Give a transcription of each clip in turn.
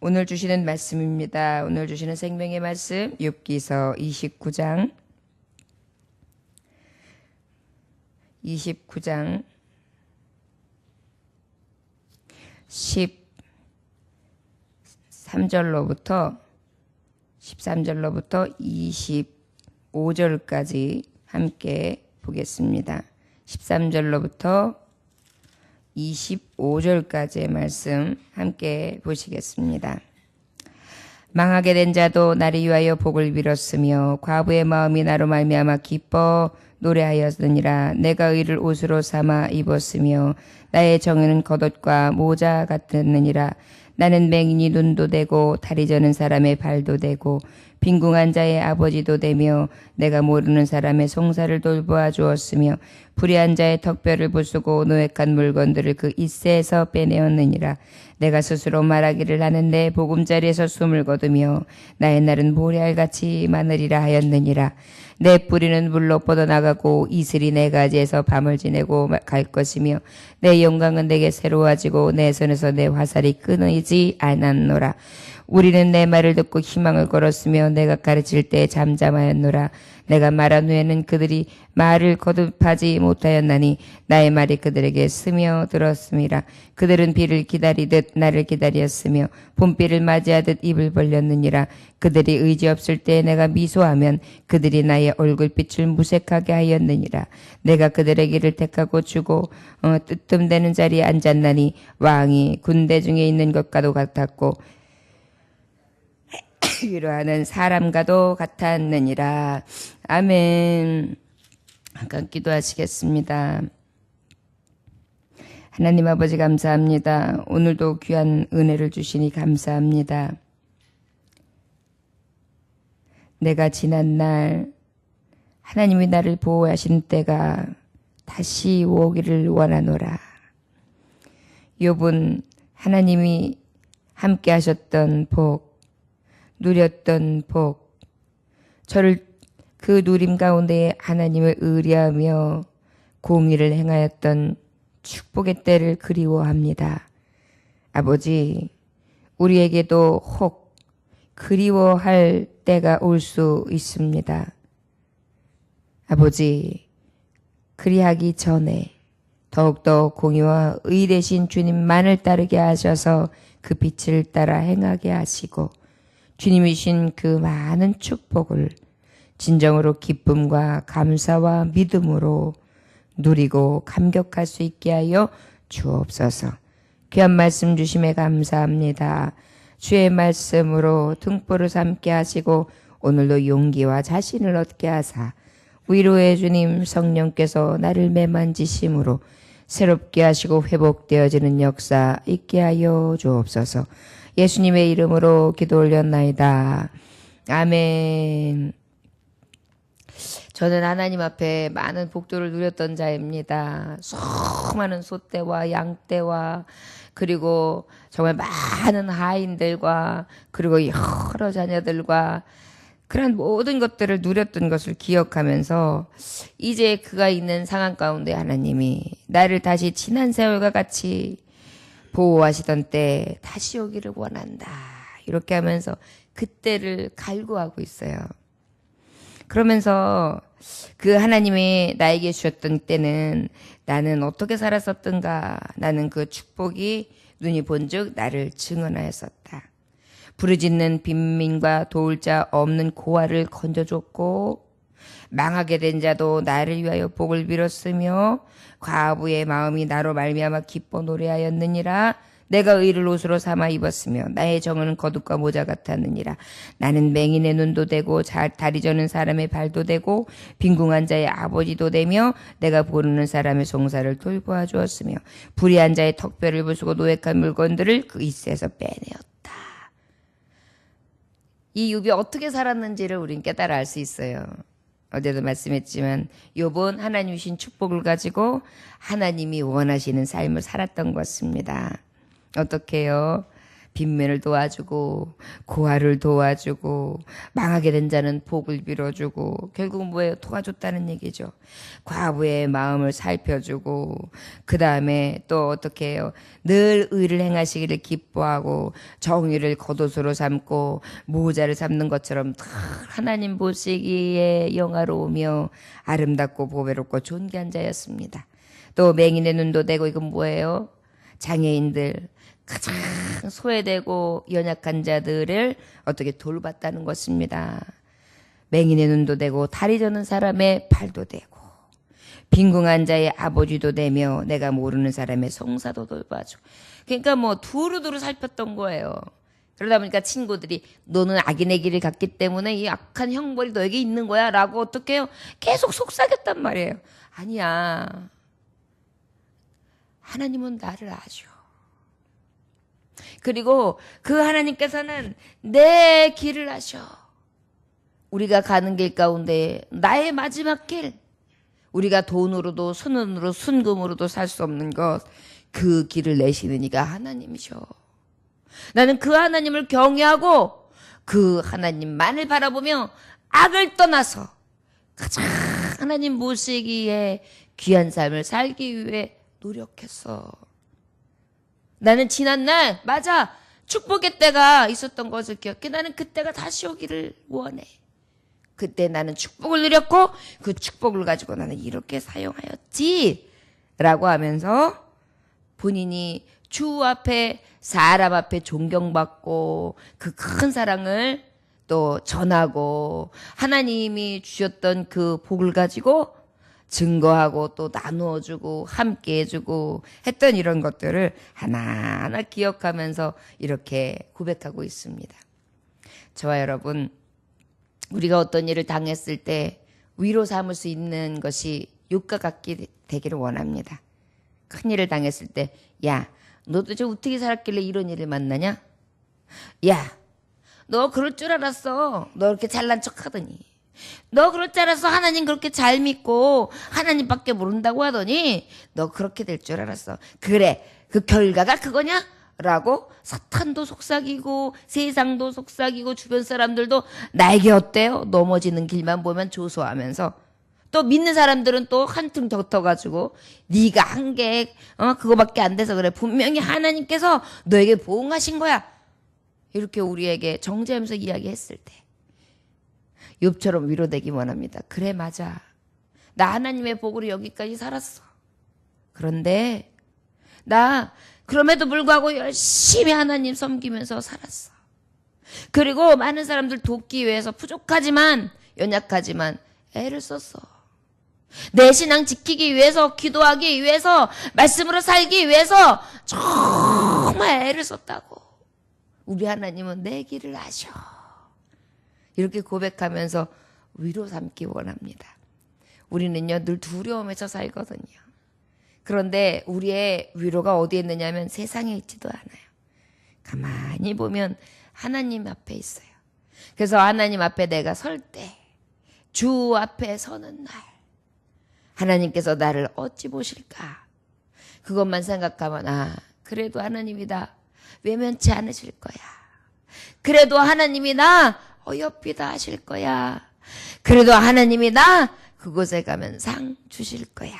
오늘 주시는 말씀입니다. 오늘 주시는 생명의 말씀 욥기서 29장 13절로부터 25절까지 함께 보겠습니다. 13절로부터 25절까지의 말씀 함께 보시겠습니다. 망하게 된 자도 나를 위하여 복을 빌었으며 과부의 마음이 나로 말미암아 기뻐 노래하였느니라. 내가 의를 옷으로 삼아 입었으며 나의 정의는 겉옷과 모자 같았느니라. 나는 맹인이 눈도 되고 다리 저는 사람의 발도 되고 빈궁한 자의 아버지도 되며 내가 모르는 사람의 송사를 돌보아 주었으며 불의한 자의 턱뼈를 부수고 노획한 물건들을 그 잇새에서 빼내었느니라. 내가 스스로 말하기를 하는데 보금자리에서 숨을 거두며 나의 날은 모래알같이 많으리라 하였느니라. 내 뿌리는 물로 뻗어나가고 이슬이 내 가지에서 밤을 지내고 갈 것이며 내 영광은 내게 새로워지고 내 손에서 내 화살이 끊이지 않았노라. 우리는 내 말을 듣고 희망을 걸었으며 내가 가르칠 때 잠잠하였노라. 내가 말한 후에는 그들이 말을 거듭하지 못하였나니 나의 말이 그들에게 스며들었음이라. 그들은 비를 기다리듯 나를 기다렸으며 봄비를 맞이하듯 입을 벌렸느니라. 그들이 의지 없을 때 내가 미소하면 그들이 나의 얼굴빛을 무색하게 하였느니라. 내가 그들의 길을 택하고 주고 뜨끔대는 자리에 앉았나니 왕이 군대 중에 있는 것과도 같았고 위로하는 사람과도 같았느니라. 아멘. 잠깐 기도하시겠습니다. 하나님 아버지 감사합니다. 오늘도 귀한 은혜를 주시니 감사합니다. 내가 지난 날 하나님이 나를 보호하신 때가 다시 오기를 원하노라. 욥은 하나님이 함께 하셨던 복, 누렸던 복, 저를 그 누림 가운데 하나님을 의뢰하며 공의를 행하였던 축복의 때를 그리워합니다. 아버지, 우리에게도 혹 그리워할 때가 올 수 있습니다. 아버지, 그리하기 전에 더욱더 공의와 의 되신 주님만을 따르게 하셔서 그 빛을 따라 행하게 하시고 주님이신 그 많은 축복을 진정으로 기쁨과 감사와 믿음으로 누리고 감격할 수 있게 하여 주옵소서. 귀한 말씀 주심에 감사합니다. 주의 말씀으로 등불을 삼게 하시고 오늘도 용기와 자신을 얻게 하사 위로의 주님 성령께서 나를 매만지심으로 새롭게 하시고 회복되어지는 역사 있게 하여 주옵소서. 예수님의 이름으로 기도 올렸나이다. 아멘. 저는 하나님 앞에 많은 복도를 누렸던 자입니다. 수많은 소떼와 양떼와 그리고 정말 많은 하인들과 그리고 여러 자녀들과 그런 모든 것들을 누렸던 것을 기억하면서 이제 그가 있는 상황 가운데 하나님이 나를 다시 지난 세월과 같이 보호하시던 때 다시 오기를 원한다. 이렇게 하면서 그때를 갈구하고 있어요. 그러면서 그 하나님이 나에게 주셨던 때는 나는 어떻게 살았었던가. 나는 그 축복이 눈이 본즉 나를 증언하였었다. 부르짖는 빈민과 도울 자 없는 고아를 건져줬고 망하게 된 자도 나를 위하여 복을 빌었으며 과부의 마음이 나로 말미암아 기뻐 노래하였느니라. 내가 의를 옷으로 삼아 입었으며 나의 정은 겉옷과 모자 같았느니라. 나는 맹인의 눈도 되고 다리 저는 사람의 발도 되고 빈궁한 자의 아버지도 되며 내가 모르는 사람의 송사를 돌보아 주었으며 불의한 자의 턱뼈를 부수고 노획한 물건들을 그 잇새에서 빼내었다. 이 욥이 어떻게 살았는지를 우린 깨달아 알 수 있어요. 어제도 말씀했지만 욥은 하나님 주신 축복을 가지고 하나님이 원하시는 삶을 살았던 것입니다. 어떻게 해요? 빈민을 도와주고 고아를 도와주고 망하게 된 자는 복을 빌어주고 결국 뭐예요? 도와줬다는 얘기죠. 과부의 마음을 살펴주고 그 다음에 또 어떻게 해요? 늘 의를 행하시기를 기뻐하고 정의를 겉옷으로 삼고 모자를 삼는 것처럼 늘 하나님 보시기에 영화로우며 아름답고 보배롭고 존귀한 자였습니다. 또 맹인의 눈도 되고 이건 뭐예요? 장애인들 가장 소외되고 연약한 자들을 어떻게 돌봤다는 것입니다. 맹인의 눈도 되고 다리 저는 사람의 발도 되고 빈궁한 자의 아버지도 되며 내가 모르는 사람의 송사도 돌봐주고 그러니까 뭐 두루두루 살폈던 거예요. 그러다 보니까 친구들이 너는 악인의 길을 갔기 때문에 이 악한 형벌이 너에게 있는 거야 라고 어떻게 해요? 계속 속삭였단 말이에요. 아니야. 하나님은 나를 아셔. 그리고 그 하나님께서는 내 길을 아셔. 우리가 가는 길 가운데 나의 마지막 길, 우리가 돈으로도 순은으로 순금으로도 살 수 없는 것, 그 길을 내시는 이가 하나님이셔. 나는 그 하나님을 경외하고 그 하나님만을 바라보며 악을 떠나서 가장 하나님 모시기에 귀한 삶을 살기 위해 노력했어. 나는 지난날 맞아 축복의 때가 있었던 것을 기억해. 나는 그때가 다시 오기를 원해. 그때 나는 축복을 누렸고 그 축복을 가지고 나는 이렇게 사용하였지 라고 하면서 본인이 주 앞에 사람 앞에 존경받고 그 큰 사랑을 또 전하고 하나님이 주셨던 그 복을 가지고 증거하고 또 나누어주고 함께 해주고 했던 이런 것들을 하나하나 기억하면서 이렇게 고백하고 있습니다. 저와 여러분, 우리가 어떤 일을 당했을 때 위로 삼을 수 있는 것이 욥과 같게 되기를 원합니다. 큰 일을 당했을 때 야, 너 도대체 어떻게 살았길래 이런 일을 만나냐? 야, 너 그럴 줄 알았어. 너 이렇게 잘난 척 하더니. 너 그럴 줄 알았어. 하나님 그렇게 잘 믿고 하나님밖에 모른다고 하더니 너 그렇게 될 줄 알았어. 그래, 그 결과가 그거냐? 라고 사탄도 속삭이고 세상도 속삭이고 주변 사람들도 나에게 어때요? 넘어지는 길만 보면 조소하면서 또 믿는 사람들은 또 한층 더 네가 한 게 그거밖에 안 돼서 그래. 분명히 하나님께서 너에게 보응하신 거야. 이렇게 우리에게 정죄하면서 이야기했을 때 욥처럼 위로되기 원합니다. 그래, 맞아. 나 하나님의 복으로 여기까지 살았어. 그런데 나 그럼에도 불구하고 열심히 하나님 섬기면서 살았어. 그리고 많은 사람들 돕기 위해서 부족하지만 연약하지만 애를 썼어. 내 신앙 지키기 위해서, 기도하기 위해서, 말씀으로 살기 위해서 정말 애를 썼다고. 우리 하나님은 내 길을 아셔. 이렇게 고백하면서 위로 삼기 원합니다. 우리는요 늘 두려움에서 살거든요. 그런데 우리의 위로가 어디에 있느냐면 세상에 있지도 않아요. 가만히 보면 하나님 앞에 있어요. 그래서 하나님 앞에 내가 설 때, 주 앞에 서는 날 하나님께서 나를 어찌 보실까? 그것만 생각하면 그래도 하나님이다. 외면치 않으실 거야. 그래도 하나님이 나 어여삐다 하실 거야. 그래도 하나님이 나 그곳에 가면 상 주실 거야.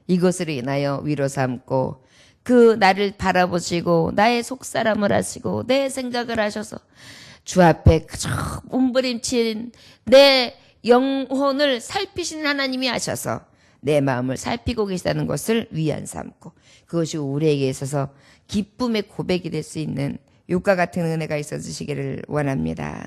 이것으로 인하여 위로 삼고 그 나를 바라보시고 나의 속사람을 하시고 내 생각을 하셔서 주 앞에 그저 몸부림친 내 영혼을 살피시는 하나님이 하셔서 내 마음을 살피고 계시다는 것을 위안 삼고 그것이 우리에게 있어서 기쁨의 고백이 될 수 있는 욥과 같은 은혜가 있어주시기를 원합니다.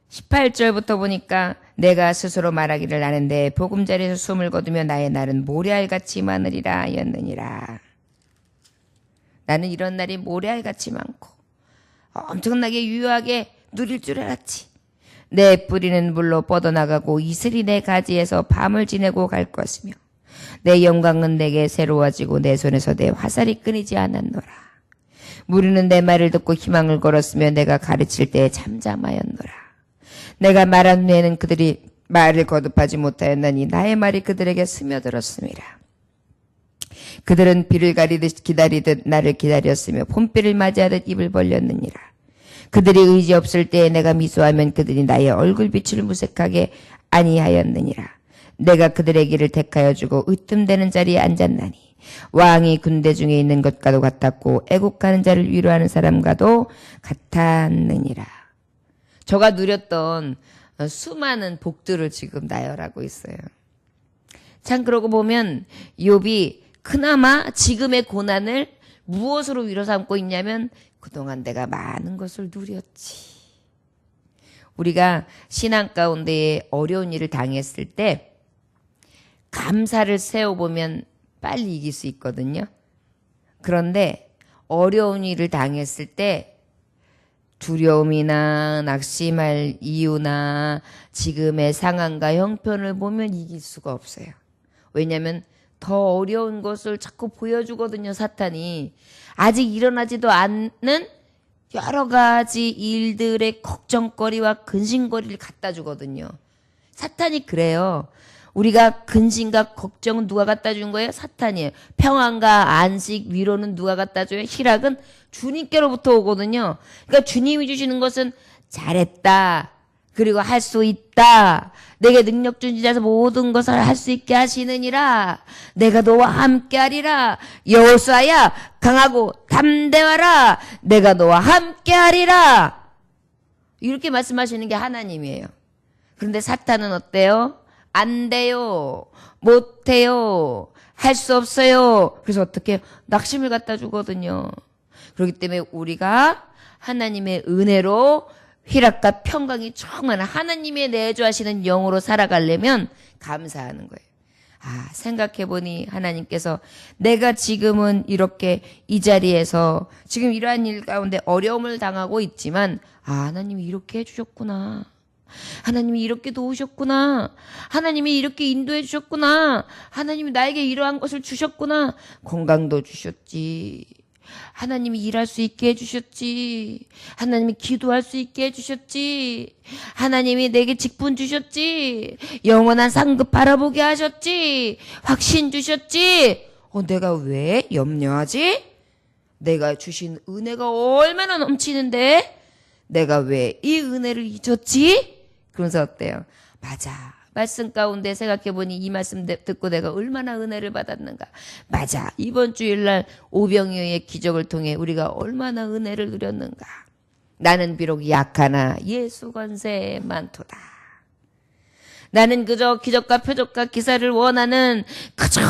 18절부터 보니까 내가 스스로 말하기를 나는 내 보금자리에서 숨을 거두며 나의 날은 모래알같이 많으리라 였느니라. 나는 이런 날이 모래알같이 많고 엄청나게 유효하게 누릴 줄 알았지. 내 뿌리는 물로 뻗어나가고 이슬이 내 가지에서 밤을 지내고 갈 것이며 내 영광은 내게 새로워지고 내 손에서 내 화살이 끊이지 않았노라. 무리는 내 말을 듣고 희망을 걸었으며 내가 가르칠 때에 잠잠하였노라. 내가 말한 후에는 그들이 말을 거듭하지 못하였나니 나의 말이 그들에게 스며들었음이라. 그들은 비를 가리듯 기다리듯 나를 기다렸으며 봄비를 맞이하듯 입을 벌렸느니라. 그들이 의지 없을 때에 내가 미소하면 그들이 나의 얼굴빛을 무색하게 아니하였느니라. 내가 그들의 길을 택하여 주고 으뜸되는 자리에 앉았나니 왕이 군대 중에 있는 것과도 같았고 애국하는 자를 위로하는 사람과도 같았느니라. 저가 누렸던 수많은 복들을 지금 나열하고 있어요. 참 그러고 보면 욥이 그나마 지금의 고난을 무엇으로 위로 삼고 있냐면 그동안 내가 많은 것을 누렸지. 우리가 신앙 가운데에 어려운 일을 당했을 때 감사를 세워보면 빨리 이길 수 있거든요. 그런데 어려운 일을 당했을 때 두려움이나 낙심할 이유나 지금의 상황과 형편을 보면 이길 수가 없어요. 왜냐하면 더 어려운 것을 자꾸 보여주거든요, 사탄이. 아직 일어나지도 않는 여러 가지 일들의 걱정거리와 근심거리를 갖다 주거든요. 사탄이 그래요. 우리가 근심과 걱정은 누가 갖다 준 거예요? 사탄이에요. 평안과 안식, 위로는 누가 갖다 줘요? 희락은 주님께로부터 오거든요. 그러니까 주님이 주시는 것은 잘했다. 그리고 할 수 있다. 내게 능력 준 자에서 모든 것을 할 수 있게 하시느니라. 내가 너와 함께 하리라. 여호수아야 강하고 담대하라. 내가 너와 함께 하리라. 이렇게 말씀하시는 게 하나님이에요. 그런데 사탄은 어때요? 안 돼요. 못 해요. 할 수 없어요. 그래서 어떻게 낙심을 갖다 주거든요. 그렇기 때문에 우리가 하나님의 은혜로 희락과 평강이 충만한 하나님의 내주하시는 영으로 살아가려면 감사하는 거예요. 아, 생각해보니 하나님께서 내가 지금은 이렇게 이 자리에서 지금 이러한 일 가운데 어려움을 당하고 있지만 하나님이 이렇게 해주셨구나. 하나님이 이렇게 도우셨구나. 하나님이 이렇게 인도해 주셨구나. 하나님이 나에게 이러한 것을 주셨구나. 건강도 주셨지. 하나님이 일할 수 있게 해주셨지. 하나님이 기도할 수 있게 해주셨지. 하나님이 내게 직분 주셨지. 영원한 상급 바라보게 하셨지. 확신 주셨지. 내가 왜 염려하지? 내가 주신 은혜가 얼마나 넘치는데 내가 왜 이 은혜를 잊었지? 그러면서 어때요? 맞아. 말씀 가운데 생각해보니 이 말씀 듣고 내가 얼마나 은혜를 받았는가. 맞아. 이번 주일날 오병이어의 기적을 통해 우리가 얼마나 은혜를 누렸는가. 나는 비록 약하나 예수 권세 많도다. 나는 그저 기적과 표적과 기사를 원하는 그저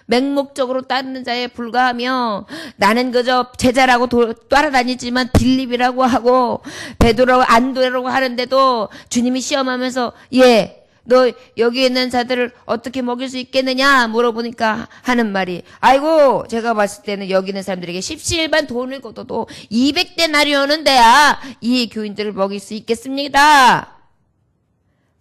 맹목적으로 따르는 자에 불과하며 나는 그저 제자라고 따라다니지만 빌립이라고 하고 베드로 안도라고 하는데도 주님이 시험하면서 너 여기 있는 자들을 어떻게 먹일 수 있겠느냐 물어보니까 하는 말이 아이고 제가 봤을 때는 여기 있는 사람들에게 십시일반 돈을 걷어도 200데나리온은 돼야 이 교인들을 먹일 수 있겠습니다.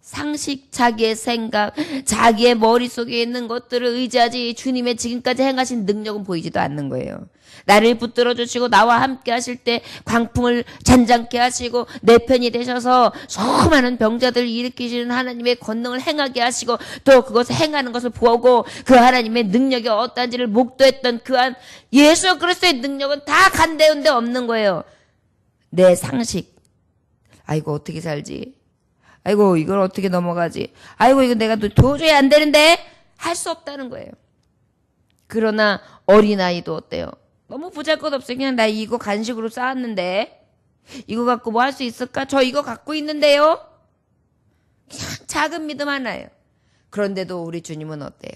상식, 자기의 생각, 자기의 머릿속에 있는 것들을 의지하지 주님의 지금까지 행하신 능력은 보이지도 않는 거예요. 나를 붙들어 주시고 나와 함께 하실 때 광풍을 잔잔케 하시고 내 편이 되셔서 수많은 병자들을 일으키시는 하나님의 권능을 행하게 하시고 또 그것을 행하는 것을 보고 그 하나님의 능력이 어떠한지를 목도했던 그한 예수 그리스도의 능력은 다 간데운데 없는 거예요. 내 상식, 아이고 어떻게 살지? 아이고 이걸 어떻게 넘어가지? 아이고 이거 내가 도저히 안 되는데 할 수 없다는 거예요. 그러나 어린아이도 어때요? 너무 보잘것없어요. 그냥 나 이거 간식으로 쌓았는데 이거 갖고 뭐 할 수 있을까? 저 이거 갖고 있는데요? 그냥 작은 믿음 하나예요. 그런데도 우리 주님은 어때요?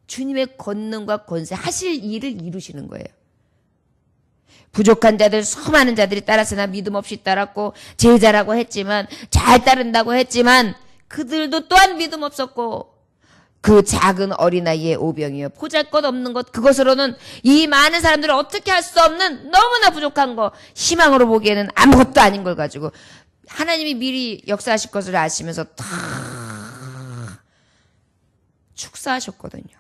주님의 권능과 권세 하실 일을 이루시는 거예요. 부족한 자들 수많은 자들이 따랐으나 믿음 없이 따랐고 제자라고 했지만 잘 따른다고 했지만 그들도 또한 믿음 없었고 그 작은 어린아이의 오병이어 보잘것없는 것 그것으로는 이 많은 사람들을 어떻게 할 수 없는 너무나 부족한 거 희망으로 보기에는 아무것도 아닌 걸 가지고 하나님이 미리 역사하실 것을 아시면서 다 축사하셨거든요.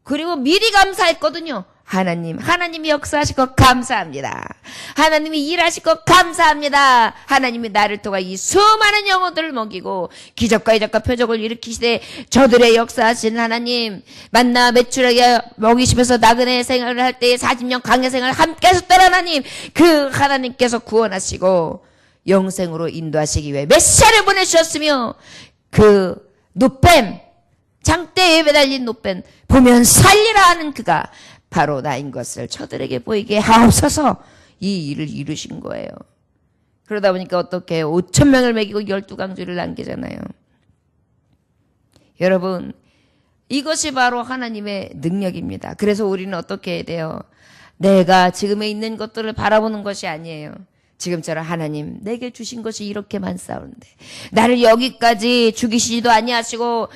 그리고 미리 감사했거든요. 하나님이 역사하시고 감사합니다. 하나님이 일하시고 감사합니다. 하나님이 나를 통해 이 수많은 영혼들을 먹이고 기적과 이적과 표적을 일으키시되 저들의 역사하신 하나님, 만나 매출하게 먹이시면서 나그네 생활을 할 때에 40년 광야 생활을 함께 하셨던 하나님, 그 하나님께서 구원하시고 영생으로 인도하시기 위해 메시아를 보내주셨으며 그 노뱀, 장대에 매달린 노뱀 보면 살리라 하는 그가 바로 나인 것을 저들에게 보이게 하옵소서. 이 일을 이루신 거예요. 그러다 보니까 어떻게 5,000명을 먹이고 12강주를 남기잖아요. 여러분, 이것이 바로 하나님의 능력입니다. 그래서 우리는 어떻게 해야 돼요? 내가 지금에 있는 것들을 바라보는 것이 아니에요. 지금처럼 하나님 내게 주신 것이 이렇게 많사온데 나를 여기까지 죽이시지도 아니하시고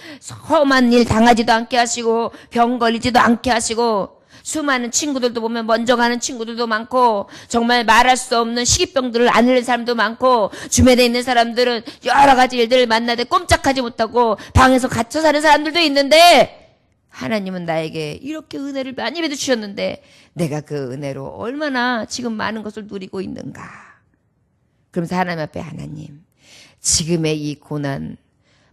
험한 일 당하지도 않게 하시고 병 걸리지도 않게 하시고 수많은 친구들도 보면 먼저 가는 친구들도 많고 정말 말할 수 없는 시기병들을 앓는 사람도 많고 주변에 있는 사람들은 여러 가지 일들을 만나되 꼼짝하지 못하고 방에서 갇혀 사는 사람들도 있는데 하나님은 나에게 이렇게 은혜를 많이 베푸셨는데 내가 그 은혜로 얼마나 지금 많은 것을 누리고 있는가. 그러면서 하나님 앞에 하나님 지금의 이 고난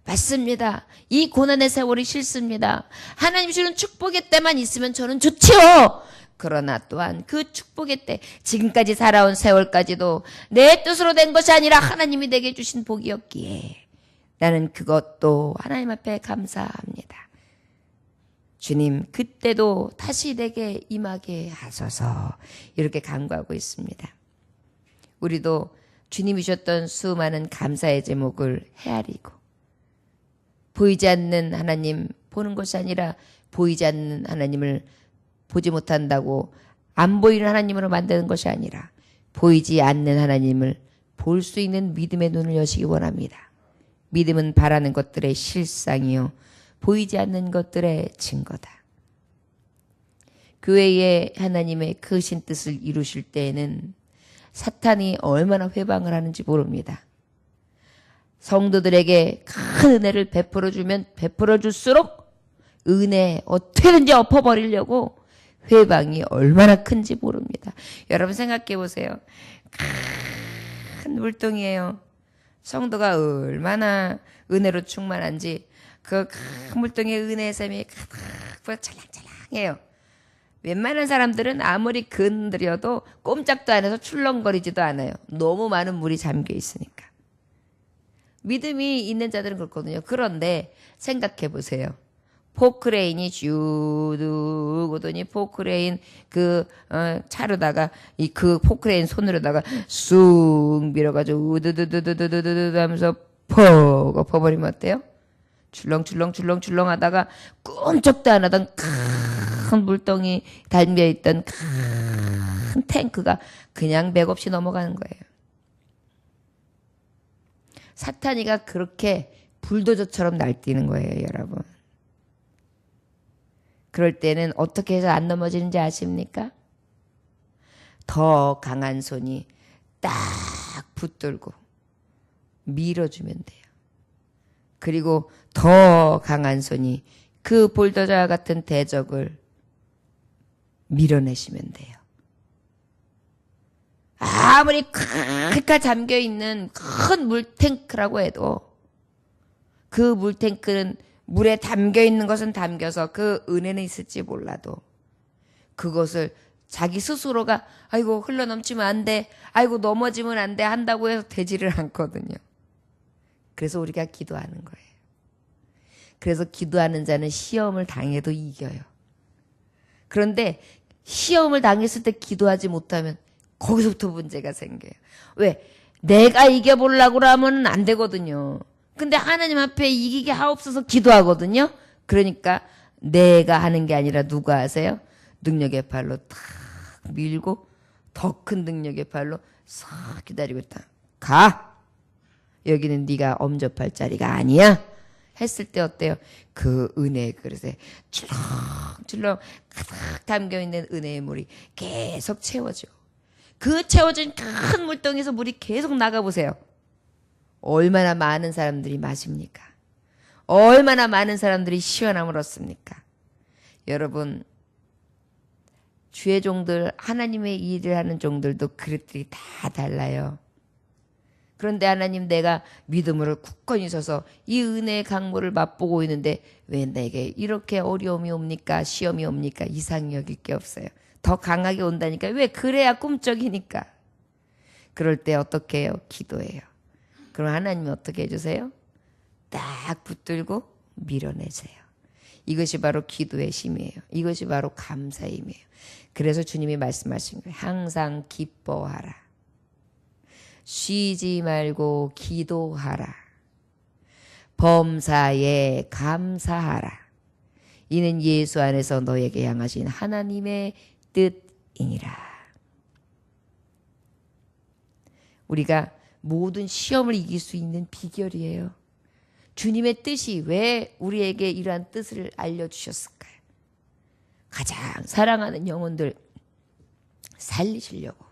맞습니다. 이 고난의 세월이 싫습니다. 하나님 주는 축복의 때만 있으면 저는 좋지요. 그러나 또한 그 축복의 때 지금까지 살아온 세월까지도 내 뜻으로 된 것이 아니라 하나님이 내게 주신 복이었기에 나는 그것도 하나님 앞에 감사합니다. 주님 그때도 다시 내게 임하게 하소서. 이렇게 간구하고 있습니다. 우리도 주님이 주셨던 수많은 감사의 제목을 헤아리고 보이지 않는 하나님 보는 것이 아니라 보이지 않는 하나님을 보지 못한다고 안 보이는 하나님으로 만드는 것이 아니라 보이지 않는 하나님을 볼 수 있는 믿음의 눈을 여시기 원합니다. 믿음은 바라는 것들의 실상이요 보이지 않는 것들의 증거다. 교회에 하나님의 크신 뜻을 이루실 때에는 사탄이 얼마나 회방을 하는지 모릅니다. 성도들에게 큰 은혜를 베풀어주면 베풀어줄수록 은혜 어떻게든지 엎어버리려고 회방이 얼마나 큰지 모릅니다. 여러분 생각해 보세요. 큰 물동이에요. 성도가 얼마나 은혜로 충만한지 그 큰 물동의 은혜의 샘이 가득 찰랑찰랑해요. 웬만한 사람들은 아무리 건드려도 꼼짝도 안 해서 출렁거리지도 않아요. 너무 많은 물이 잠겨 있으니까. 믿음이 있는 자들은 그렇거든요. 그런데 생각해 보세요. 포크레인이 쭉 오더니 포크레인 차로다가 그 포크레인 손으로다가 쑥 밀어가지고 우드드드드드드드 하면서 퍽 엎어버리면 어때요? 출렁출렁 하다가 꼼짝도 안 하던 큰 물동이 달려있던 큰 탱크가 그냥 맥없이 넘어가는 거예요. 사탄이가 그렇게 불도저처럼 날뛰는 거예요, 여러분. 그럴 때는 어떻게 해서 안 넘어지는지 아십니까? 더 강한 손이 딱 붙들고 밀어주면 돼요. 그리고 더 강한 손이 그 볼더자와 같은 대적을 밀어내시면 돼요. 아무리 칼칼 잠겨있는 큰 물탱크라고 해도 그 물탱크는 물에 담겨있는 것은 담겨서 그 은혜는 있을지 몰라도 그것을 자기 스스로가 아이고 흘러넘치면 안 돼, 아이고 넘어지면 안 돼 한다고 해서 되지를 않거든요. 그래서 우리가 기도하는 거예요. 그래서 기도하는 자는 시험을 당해도 이겨요. 그런데 시험을 당했을 때 기도하지 못하면 거기서부터 문제가 생겨요. 왜? 내가 이겨보려고 하면 안 되거든요. 근데 하나님 앞에 이기게 하옵소서 기도하거든요. 그러니까 내가 하는 게 아니라 누가 하세요? 능력의 팔로 탁 밀고 더 큰 능력의 팔로 싹 기다리고 딱 가! 여기는 네가 엄접할 자리가 아니야. 했을 때 어때요? 그 은혜의 그릇에 출렁출렁 가득 담겨있는 은혜의 물이 계속 채워져. 그 채워진 큰 물동에서 물이 계속 나가보세요. 얼마나 많은 사람들이 마십니까? 얼마나 많은 사람들이 시원함을 얻습니까? 여러분, 주의 종들, 하나님의 일을 하는 종들도 그릇들이 다 달라요. 그런데 하나님, 내가 믿음으로 굳건히 서서 이 은혜의 강물을 맛보고 있는데 왜 내게 이렇게 어려움이 옵니까? 시험이 옵니까? 이상히 여길 게 없어요. 더 강하게 온다니까. 왜? 그래야 꿈쩍이니까. 그럴 때 어떻게 해요? 기도해요. 그럼 하나님이 어떻게 해주세요? 딱 붙들고 밀어내세요. 이것이 바로 기도의 힘이에요. 이것이 바로 감사의 힘이에요. 그래서 주님이 말씀하신 거예요. 항상 기뻐하라. 쉬지 말고 기도하라. 범사에 감사하라. 이는 예수 안에서 너에게 향하신 하나님의 뜻이니라. 우리가 모든 시험을 이길 수 있는 비결이에요. 주님의 뜻이 왜 우리에게 이러한 뜻을 알려주셨을까요? 가장 사랑하는 영혼들 살리시려고.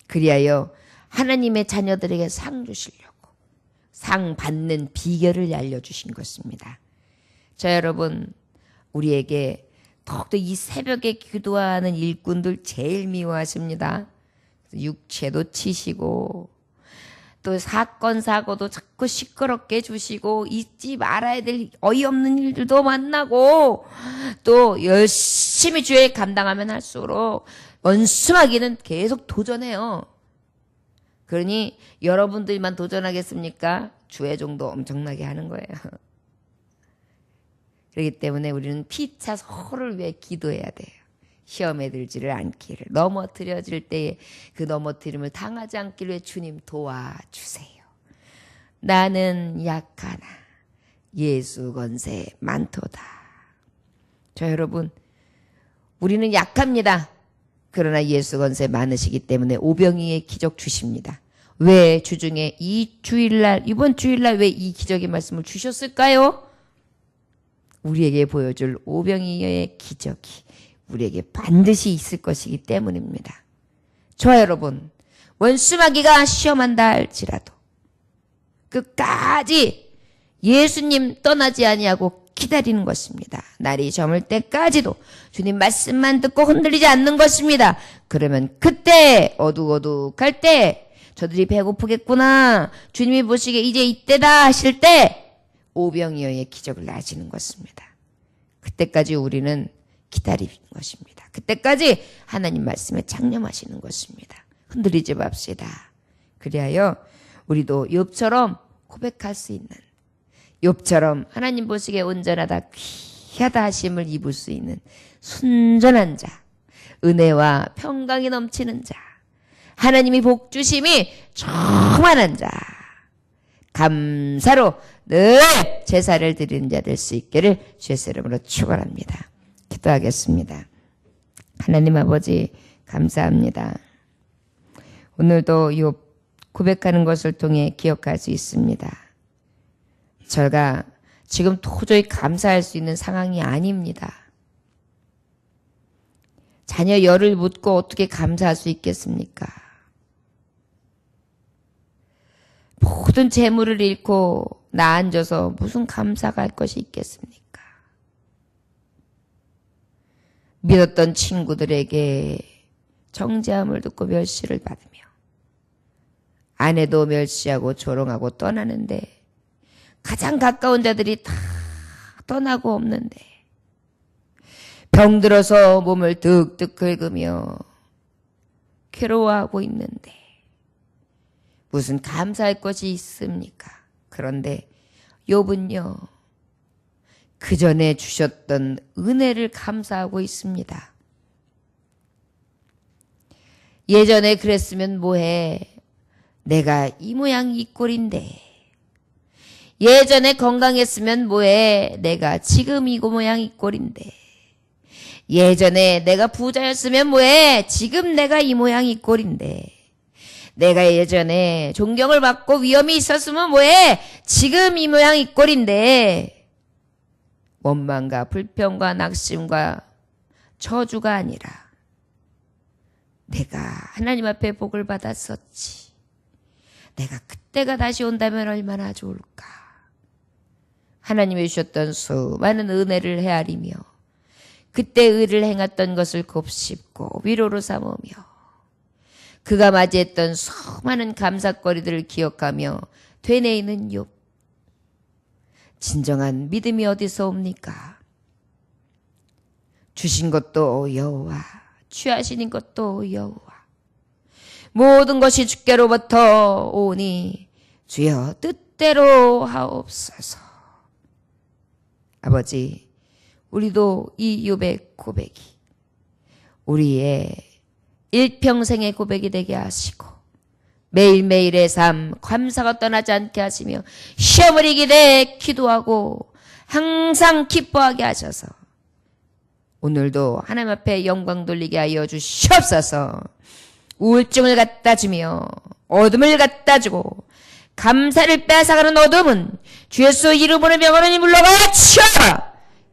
그리하여 하나님의 자녀들에게 상 주시려고. 상 받는 비결을 알려주신 것입니다. 자, 여러분, 우리에게 더욱더 이 새벽에 기도하는 일꾼들 제일 미워하십니다. 육체도 치시고 또 사건 사고도 자꾸 시끄럽게 해주시고 잊지 말아야 될 어이없는 일들도 만나고 또 열심히 주의 감당하면 할수록 원수마귀는 계속 도전해요. 그러니 여러분들만 도전하겠습니까? 주의 종도 엄청나게 하는 거예요. 그렇기 때문에 우리는 피차 서로를 위해 기도해야 돼요. 시험에 들지를 않기를, 넘어뜨려질 때에 그 넘어뜨림을 당하지 않기를 위해 주님 도와주세요. 나는 약하나 예수 권세 많도다. 자, 여러분, 우리는 약합니다. 그러나 예수 권세 많으시기 때문에 오병이의 기적 주십니다. 왜 주중에 이 주일날, 이번 주일날 왜 이 기적의 말씀을 주셨을까요? 우리에게 보여줄 오병이의 기적이 우리에게 반드시 있을 것이기 때문입니다. 저와 여러분, 원수마귀가 시험한다 할지라도 끝까지 예수님 떠나지 아니하고 기다리는 것입니다. 날이 저물 때까지도 주님 말씀만 듣고 흔들리지 않는 것입니다. 그러면 그때 어둑어둑할 때 저들이 배고프겠구나, 주님이 보시기에 이제 이때다 하실 때 오병이어의 기적을 나시는 것입니다. 그때까지 우리는 기다리는 것입니다. 그때까지 하나님 말씀에 창념하시는 것입니다. 흔들리지 맙시다. 그리하여 우리도 욥처럼 고백할 수 있는, 욥처럼 하나님 보시기에 온전하다 귀하다 하심을 입을 수 있는 순전한 자, 은혜와 평강이 넘치는 자, 하나님이 복 주심이 충만한 자, 감사로 늘 제사를 드리는 자 될 수 있기를 주의 이름으로 축원합니다. 기도하겠습니다. 하나님 아버지, 감사합니다. 오늘도 욥 고백하는 것을 통해 기억할 수 있습니다. 제가 지금 도저히 감사할 수 있는 상황이 아닙니다. 자녀 열을 묻고 어떻게 감사할 수 있겠습니까? 모든 재물을 잃고 나 앉아서 무슨 감사가 할 것이 있겠습니까? 믿었던 친구들에게 정죄함을 듣고 멸시를 받으며 아내도 멸시하고 조롱하고 떠나는데 가장 가까운 자들이 다 떠나고 없는데 병들어서 몸을 득득 긁으며 괴로워하고 있는데 무슨 감사할 것이 있습니까? 그런데 욥은요, 그 전에 주셨던 은혜를 감사하고 있습니다. 예전에 그랬으면 뭐해? 내가 이 모양 이 꼴인데. 예전에 건강했으면 뭐해? 내가 지금 이 모양 이 꼴인데. 예전에 내가 부자였으면 뭐해? 지금 내가 이 모양 이 꼴인데. 내가 예전에 존경을 받고 위엄이 있었으면 뭐해? 지금 이 모양 이 꼴인데. 원망과 불평과 낙심과 저주가 아니라 내가 하나님 앞에 복을 받았었지. 내가 그때가 다시 온다면 얼마나 좋을까. 하나님이 주셨던 수많은 은혜를 헤아리며 그때 의를 행했던 것을 곱씹고 위로로 삼으며 그가 맞이했던 수많은 감사거리들을 기억하며 되뇌이는 욥. 진정한 믿음이 어디서 옵니까? 주신 것도 여호와, 취하시는 것도 여호와. 모든 것이 주께로부터 오니 주여 뜻대로 하옵소서. 아버지, 우리도 이 욥의 고백이 우리의 일평생의 고백이 되게 하시고 매일매일의 삶 감사가 떠나지 않게 하시며 시험을 이기되 기도하고 항상 기뻐하게 하셔서 오늘도 하나님 앞에 영광 돌리게 하여 주시옵소서. 우울증을 갖다 주며 어둠을 갖다 주고 감사를 뺏어가는 어둠은 주 예수 이름으로 명하노니 물러가시오.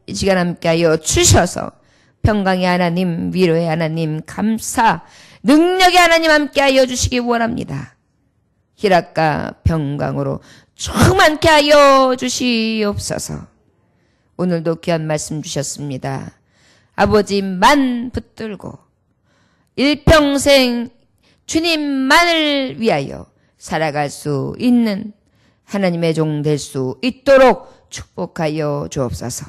이 시간 함께 하여 주셔서 평강의 하나님, 위로의 하나님, 감사, 능력의 하나님 함께 하여 주시기 원합니다. 희락과 평강으로 충만케 하여 주시옵소서. 오늘도 귀한 말씀 주셨습니다. 아버지만 붙들고 일평생 주님만을 위하여 살아갈 수 있는 하나님의 종 될 수 있도록 축복하여 주옵소서.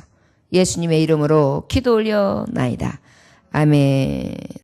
예수님의 이름으로 기도 올려나이다. 아멘.